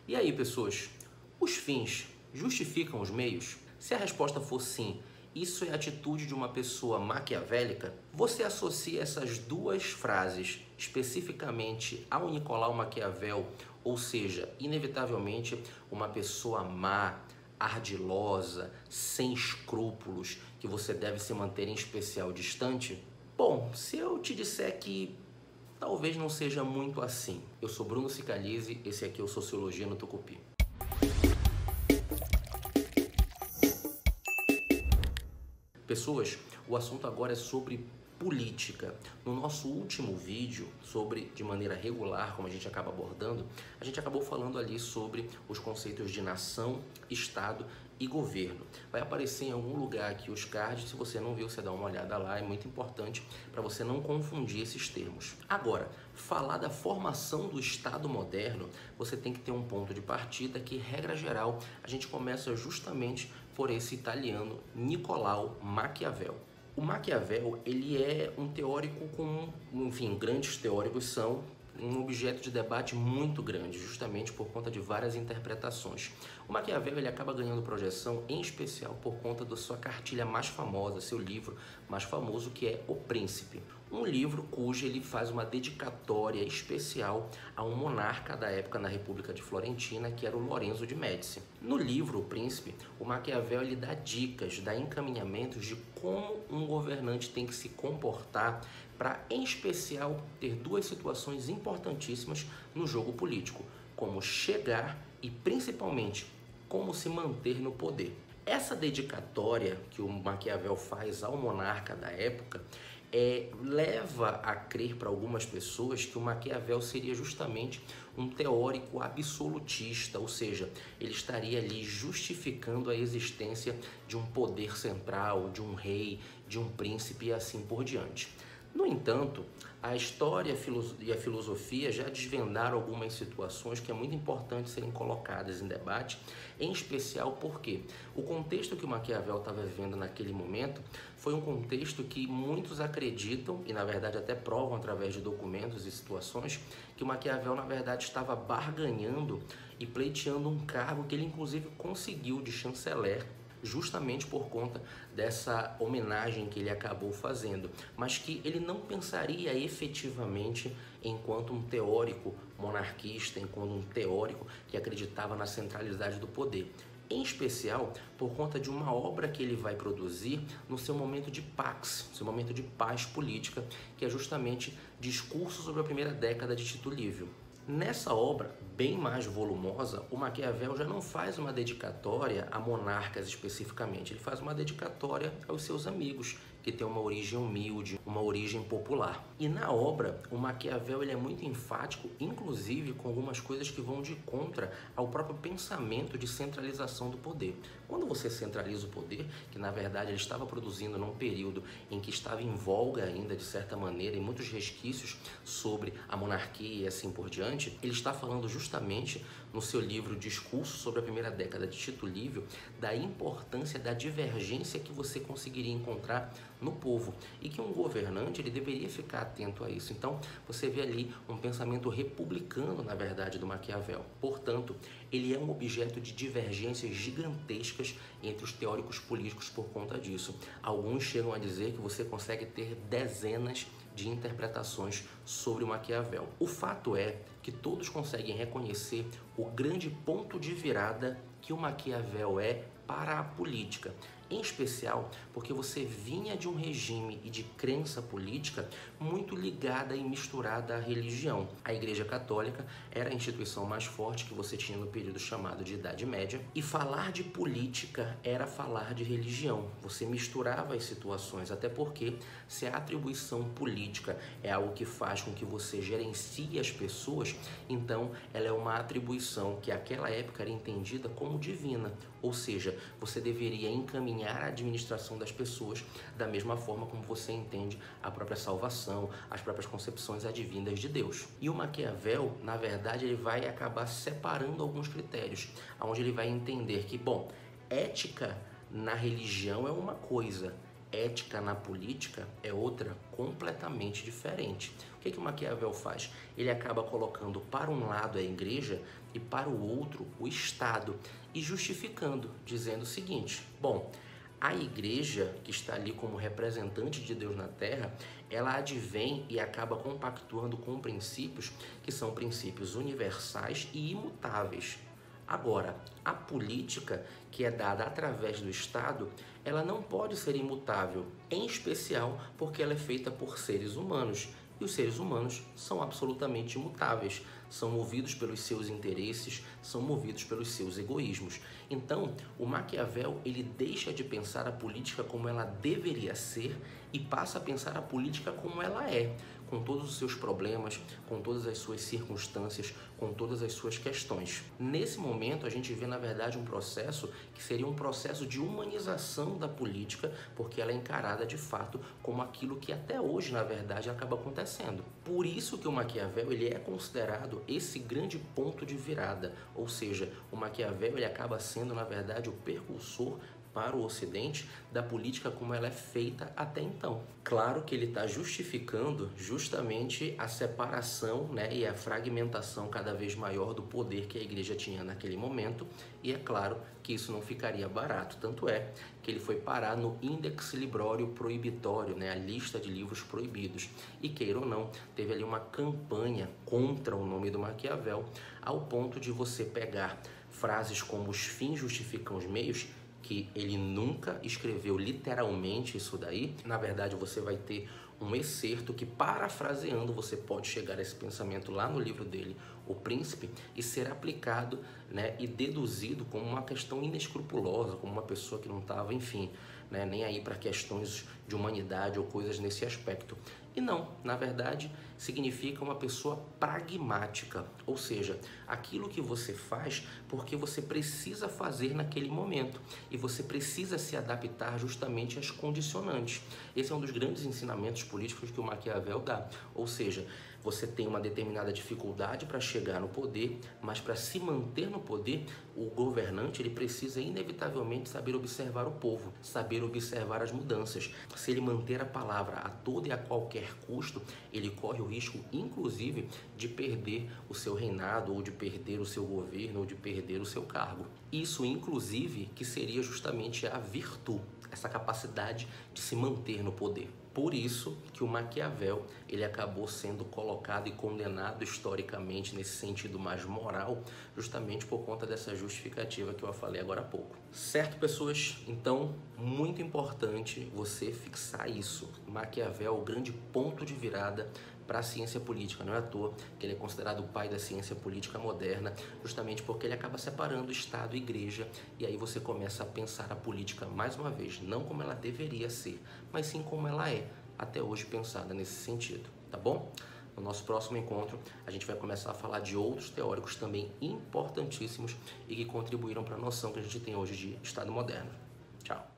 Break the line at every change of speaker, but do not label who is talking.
E aí, pessoas, os fins justificam os meios? Se a resposta for sim, isso é a atitude de uma pessoa maquiavélica, você associa essas duas frases especificamente ao Nicolau Maquiavel, ou seja, inevitavelmente uma pessoa má, ardilosa, sem escrúpulos, que você deve se manter em especial distante? Bom, se eu te disser que talvez não seja muito assim. Eu sou Bruno Cicalise, esse aqui é o Sociologia no Tucupi. Pessoas, o assunto agora é sobre política. No nosso último vídeo, sobre de maneira regular, como a gente acaba abordando, a gente acabou falando ali sobre os conceitos de nação, Estado e governo. Vai aparecer em algum lugar aqui os cards, se você não viu, você dá uma olhada lá, é muito importante para você não confundir esses termos. Agora, falar da formação do Estado moderno, você tem que ter um ponto de partida que, regra geral, a gente começa justamente por esse italiano Nicolau Maquiavel. O Maquiavel, ele é um teórico com, enfim, grandes teóricos são um objeto de debate muito grande, justamente por conta de várias interpretações. O Maquiavel ele acaba ganhando projeção, em especial por conta da sua cartilha mais famosa, seu livro mais famoso, que é O Príncipe. Um livro cujo ele faz uma dedicatória especial a um monarca da época na República de Florentina, que era o Lorenzo de Médici. No livro O Príncipe, o Maquiavel ele dá dicas, dá encaminhamentos de como um governante tem que se comportar para, em especial, ter duas situações importantíssimas no jogo político, como chegar e, principalmente, como se manter no poder. Essa dedicatória que o Maquiavel faz ao monarca da época leva a crer para algumas pessoas que o Maquiavel seria justamente um teórico absolutista, ou seja, ele estaria ali justificando a existência de um poder central, de um rei, de um príncipe e assim por diante. No entanto, a história e a filosofia já desvendaram algumas situações que é muito importante serem colocadas em debate, em especial porque o contexto que o Maquiavel estava vivendo naquele momento foi um contexto que muitos acreditam, e na verdade até provam através de documentos e situações, que o Maquiavel na verdade estava barganhando e pleiteando um cargo que ele inclusive conseguiu de chanceler, justamente por conta dessa homenagem que ele acabou fazendo, mas que ele não pensaria efetivamente enquanto um teórico monarquista, enquanto um teórico que acreditava na centralidade do poder. Em especial por conta de uma obra que ele vai produzir no seu momento de pax, seu momento de paz política, que é justamente Discurso sobre a Primeira Década de Tito Livio. Nessa obra, bem mais volumosa, o Maquiavel já não faz uma dedicatória a monarcas especificamente, ele faz uma dedicatória aos seus amigos, que tem uma origem humilde, uma origem popular. E na obra, o Maquiavel ele é muito enfático, inclusive com algumas coisas que vão de contra ao próprio pensamento de centralização do poder. Quando você centraliza o poder, que na verdade ele estava produzindo num período em que estava em voga ainda, de certa maneira, e muitos resquícios sobre a monarquia e assim por diante, ele está falando justamente no seu livro Discurso sobre a Primeira Década de Tito Livio da importância da divergência que você conseguiria encontrar no povo e que um governante ele deveria ficar atento a isso. Então você vê ali um pensamento republicano na verdade do Maquiavel. Portanto, ele é um objeto de divergências gigantescas entre os teóricos políticos por conta disso. Alguns chegam a dizer que você consegue ter dezenas de interpretações sobre o Maquiavel. O fato é que todos conseguem reconhecer o grande ponto de virada que o Maquiavel é para a política, em especial porque você vinha de um regime e de crença política muito ligada e misturada à religião. A Igreja Católica era a instituição mais forte que você tinha no período chamado de Idade Média, e falar de política era falar de religião. Você misturava as situações, até porque se a atribuição política é algo que faz com que você gerencie as pessoas, então ela é uma atribuição que naquela época era entendida como divina, ou seja, você deveria encaminhar a administração das pessoas da mesma forma como você entende a própria salvação, as próprias concepções advindas de Deus. E o Maquiavel, na verdade, ele vai acabar separando alguns critérios, onde ele vai entender que, bom, ética na religião é uma coisa, ética na política é outra completamente diferente. O que o Maquiavel faz? Ele acaba colocando para um lado a igreja e para o outro o Estado, e justificando, dizendo o seguinte: bom, a igreja, que está ali como representante de Deus na terra, ela advém e acaba compactuando com princípios que são princípios universais e imutáveis. Agora, a política que é dada através do Estado, ela não pode ser imutável, em especial porque ela é feita por seres humanos. E os seres humanos são absolutamente imutáveis, são movidos pelos seus interesses, são movidos pelos seus egoísmos. Então, o Maquiavel, ele deixa de pensar a política como ela deveria ser e passa a pensar a política como ela é, com todos os seus problemas, com todas as suas circunstâncias, com todas as suas questões. Nesse momento, a gente vê, na verdade, um processo que seria um processo de humanização da política, porque ela é encarada, de fato, como aquilo que até hoje, na verdade, acaba acontecendo. Por isso que o Maquiavel, ele é considerado esse grande ponto de virada, ou seja, o Maquiavel, ele acaba sendo, na verdade, o precursor para o Ocidente da política como ela é feita até então. Claro que ele está justificando justamente a separação, né, e a fragmentação cada vez maior do poder que a igreja tinha naquele momento, e é claro que isso não ficaria barato, tanto é que ele foi parar no Index Librorum Prohibitório, né, a lista de livros proibidos, e queira ou não, teve ali uma campanha contra o nome do Maquiavel, ao ponto de você pegar frases como os fins justificam os meios, que ele nunca escreveu literalmente isso daí. Na verdade, você vai ter um excerto que, parafraseando, você pode chegar a esse pensamento lá no livro dele, O Príncipe, e ser aplicado, né, e deduzido como uma questão inescrupulosa, como uma pessoa que não estava, enfim, né, nem aí para questões de humanidade ou coisas nesse aspecto. E não, na verdade, significa uma pessoa pragmática, ou seja, aquilo que você faz porque você precisa fazer naquele momento e você precisa se adaptar justamente às condicionantes. Esse é um dos grandes ensinamentos políticos que o Maquiavel dá, ou seja, você tem uma determinada dificuldade para chegar no poder, mas para se manter no poder, o governante, ele precisa inevitavelmente saber observar o povo, saber observar as mudanças. Se ele manter a palavra a todo e a qualquer custo, ele corre o risco, inclusive, de perder o seu reinado, ou de perder o seu governo, ou de perder o seu cargo. Isso, inclusive, que seria justamente a virtude, essa capacidade de se manter no poder. Por isso que o Maquiavel, ele acabou sendo colocado e condenado historicamente nesse sentido mais moral, justamente por conta dessa justificativa que eu falei agora há pouco. Certo, pessoas? Então, muito importante você fixar isso. Maquiavel, o grande ponto de virada para a ciência política. Não é à toa que ele é considerado o pai da ciência política moderna, justamente porque ele acaba separando Estado e Igreja, e aí você começa a pensar a política, mais uma vez, não como ela deveria ser, mas sim como ela é, até hoje pensada nesse sentido, tá bom? No nosso próximo encontro, a gente vai começar a falar de outros teóricos também importantíssimos e que contribuíram para a noção que a gente tem hoje de Estado moderno. Tchau!